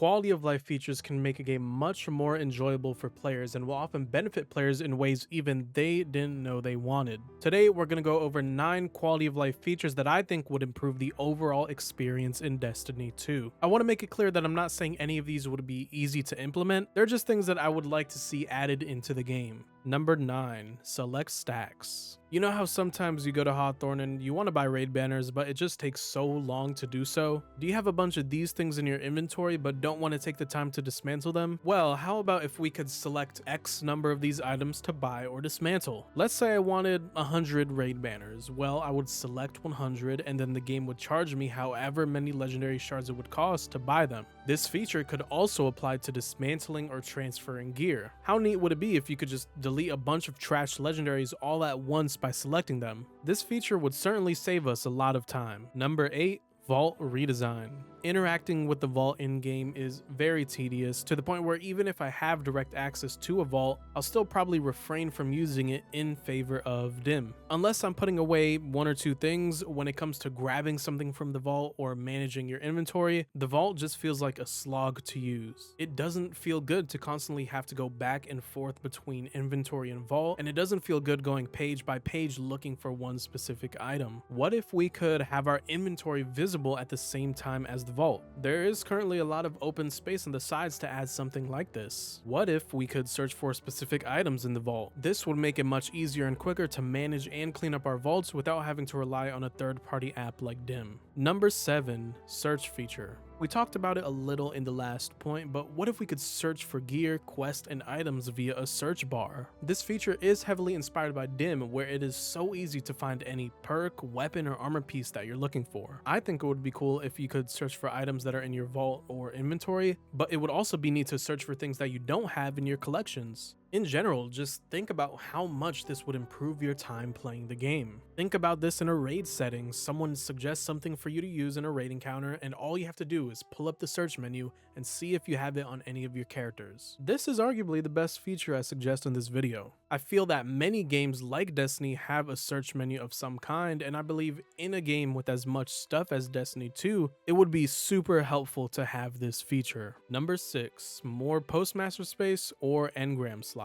Quality of life features can make a game much more enjoyable for players and will often benefit players in ways even they didn't know they wanted. Today, we're going to go over 9 quality of life features that I think would improve the overall experience in Destiny 2. I want to make it clear that I'm not saying any of these would be easy to implement, they're just things that I would like to see added into the game. Number 9, select stacks. You know how sometimes you go to Hawthorne and you want to buy raid banners, but it just takes so long to do so? Do you have a bunch of these things in your inventory but don't want to take the time to dismantle them? Well, how about if we could select X number of these items to buy or dismantle? Let's say I wanted 100 raid banners. Well, I would select 100 and then the game would charge me however many legendary shards it would cost to buy them. This feature could also apply to dismantling or transferring gear. How neat would it be if you could just delete a bunch of trash legendaries all at once by selecting them? This feature would certainly save us a lot of time. Number 8, Vault redesign. Interacting with the vault in-game is very tedious, to the point where even if I have direct access to a vault, I'll still probably refrain from using it in favor of dim. Unless I'm putting away 1 or 2 things, when it comes to grabbing something from the vault or managing your inventory, the vault just feels like a slog to use. It doesn't feel good to constantly have to go back and forth between inventory and vault, and it doesn't feel good going page by page looking for one specific item. What if we could have our inventory visible at the same time as the vault? There is currently a lot of open space on the sides to add something like this. What if we could search for specific items in the vault? This would make it much easier and quicker to manage and clean up our vaults without having to rely on a third-party app like Dim. Number 7, search feature. We talked about it a little in the last point, but what if we could search for gear, quest, and items via a search bar? This feature is heavily inspired by Dim, where it is so easy to find any perk, weapon, or armor piece that you're looking for. I think it would be cool if you could search for items that are in your vault or inventory, but it would also be neat to search for things that you don't have in your collections. In general, just think about how much this would improve your time playing the game. Think about this in a raid setting. Someone suggests something for you to use in a raid encounter, and all you have to do is pull up the search menu and see if you have it on any of your characters. This is arguably the best feature I suggest in this video. I feel that many games like Destiny have a search menu of some kind, and I believe in a game with as much stuff as Destiny 2, it would be super helpful to have this feature. Number 6, more postmaster space or engram slots.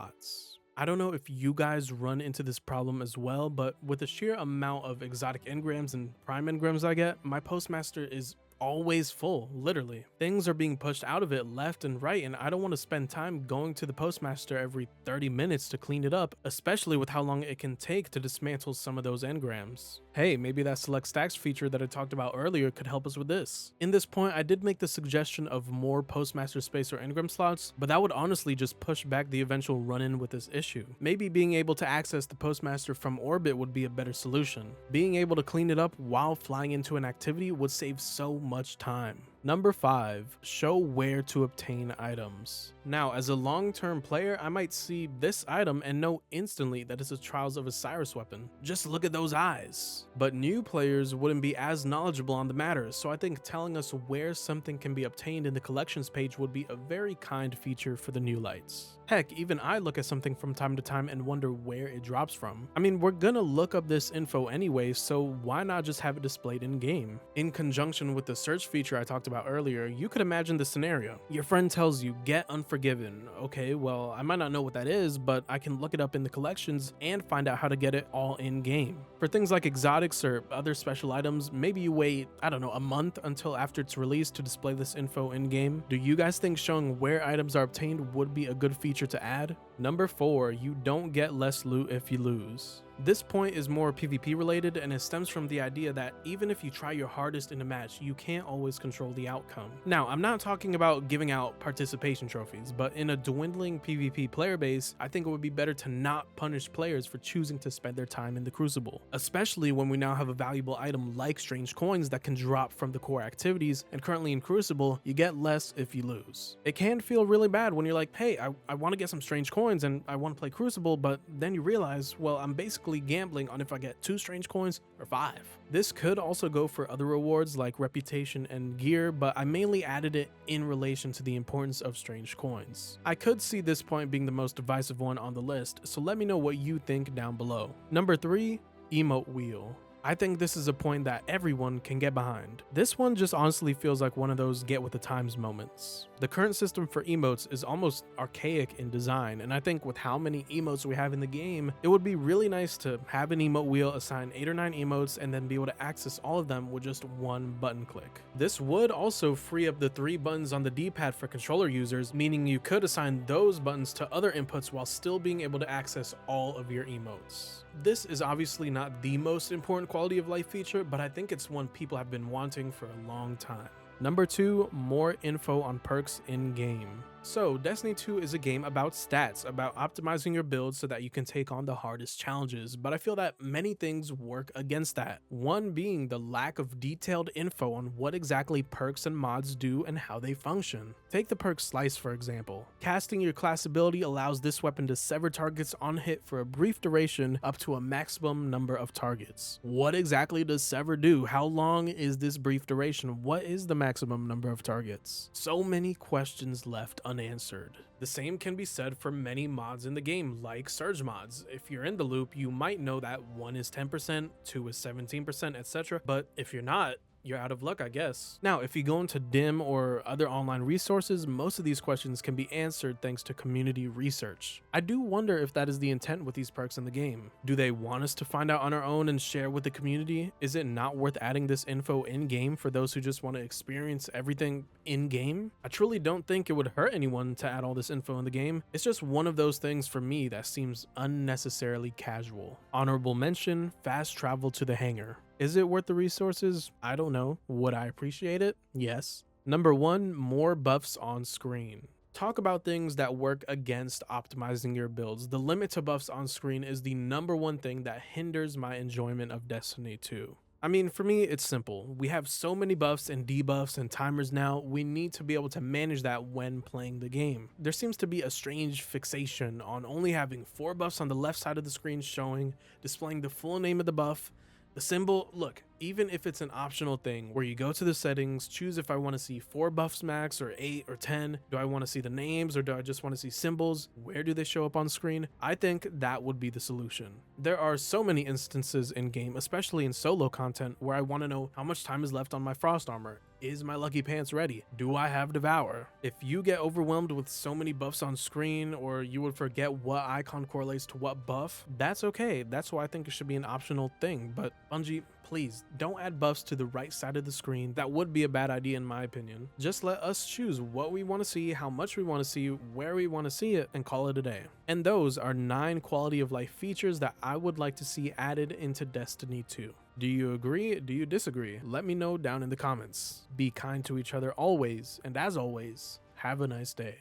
I don't know if you guys run into this problem as well, but with the sheer amount of exotic engrams and prime engrams I get, my postmaster is always full. Literally, things are being pushed out of it left and right, and I don't want to spend time going to the postmaster every 30 minutes to clean it up, especially with how long it can take to dismantle some of those engrams. Hey, maybe that select stacks feature that I talked about earlier could help us with this. In this point, I did make the suggestion of more postmaster space or engram slots, but that would honestly just push back the eventual run-in with this issue. Maybe being able to access the postmaster from orbit would be a better solution. Being able to clean it up while flying into an activity would save so much time. Number 5, show where to obtain items. Now, as a long-term player, I might see this item and know instantly that it's a Trials of Osiris weapon. Just look at those eyes. But new players wouldn't be as knowledgeable on the matter, so I think telling us where something can be obtained in the collections page would be a very kind feature for the new lights. Heck, even I look at something from time to time and wonder where it drops from. I mean, we're gonna look up this info anyway, so why not just have it displayed in game? In conjunction with the search feature I talked about earlier, you could imagine the scenario. Your friend tells you, get Unforgiven. Okay, well, I might not know what that is, but I can look it up in the collections and find out how to get it all in game. For things like exotics or other special items, maybe you wait, I don't know, a month until after it's released to display this info in game. Do you guys think showing where items are obtained would be a good feature to add? Number 4, you don't get less loot if you lose. This point is more PvP related, and it stems from the idea that even if you try your hardest in a match, you can't always control the outcome. Now, I'm not talking about giving out participation trophies, but in a dwindling PvP player base, I think it would be better to not punish players for choosing to spend their time in the Crucible, especially when we now have a valuable item like strange coins that can drop from the core activities, and currently in Crucible, you get less if you lose. It can feel really bad when you're like, hey, I want to get some strange coins and I want to play Crucible, but then you realize, well, I'm basically gambling on if I get 2 strange coins or 5. This could also go for other rewards like reputation and gear, but I mainly added it in relation to the importance of strange coins. I could see this point being the most divisive one on the list, so let me know what you think down below. Number 3, emote wheel. I think this is a point that everyone can get behind. This one just honestly feels like one of those get with the times moments. The current system for emotes is almost archaic in design, and I think with how many emotes we have in the game, it would be really nice to have an emote wheel assign 8 or 9 emotes and then be able to access all of them with just one button click. This would also free up the 3 buttons on the D-pad for controller users, meaning you could assign those buttons to other inputs while still being able to access all of your emotes. This is obviously not the most important quality of life feature, but I think it's one people have been wanting for a long time. Number 2, more info on perks in game. So, Destiny 2 is a game about stats, about optimizing your build so that you can take on the hardest challenges, but I feel that many things work against that. One being the lack of detailed info on what exactly perks and mods do and how they function. Take the perk Slice for example. Casting your class ability allows this weapon to sever targets on hit for a brief duration up to a maximum number of targets. What exactly does sever do? How long is this brief duration? What is the maximum number of targets? So many questions left unanswered. The same can be said for many mods in the game, like surge mods. If you're in the loop, you might know that 1 is 10%, 2 is 17%, etc. But if you're not, you're out of luck, I guess. Now, if you go into DIM or other online resources, most of these questions can be answered thanks to community research. I do wonder if that is the intent with these perks in the game. Do they want us to find out on our own and share with the community? Is it not worth adding this info in-game for those who just want to experience everything in-game? I truly don't think it would hurt anyone to add all this info in the game. It's just one of those things for me that seems unnecessarily casual. Honorable mention, fast travel to the hangar. Is it worth the resources? I don't know. Would I appreciate it? Yes. Number 1, more buffs on screen. Talk about things that work against optimizing your builds. The limit to buffs on screen is the number 1 thing that hinders my enjoyment of Destiny 2. I mean, for me, it's simple. We have so many buffs and debuffs and timers now, we need to be able to manage that when playing the game. There seems to be a strange fixation on only having 4 buffs on the left side of the screen showing, displaying the full name of the buff, the symbol. Look, even if it's an optional thing where you go to the settings, choose if I want to see 4 buffs max or 8 or 10, do I want to see the names or do I just want to see symbols? Where do they show up on screen? I think that would be the solution. There are so many instances in game, especially in solo content, where I want to know how much time is left on my frost armor. Is my lucky pants ready? Do I have Devour? If you get overwhelmed with so many buffs on screen, or you would forget what icon correlates to what buff, that's okay. That's why I think it should be an optional thing. But Bungie, please don't add buffs to the right side of the screen. That would be a bad idea in my opinion. Just let us choose what we want to see, how much we want to see, where we want to see it, and call it a day. And those are 9 quality of life features that I would like to see added into Destiny 2. Do you agree? Do you disagree? Let me know down in the comments. Be kind to each other always, and as always, have a nice day.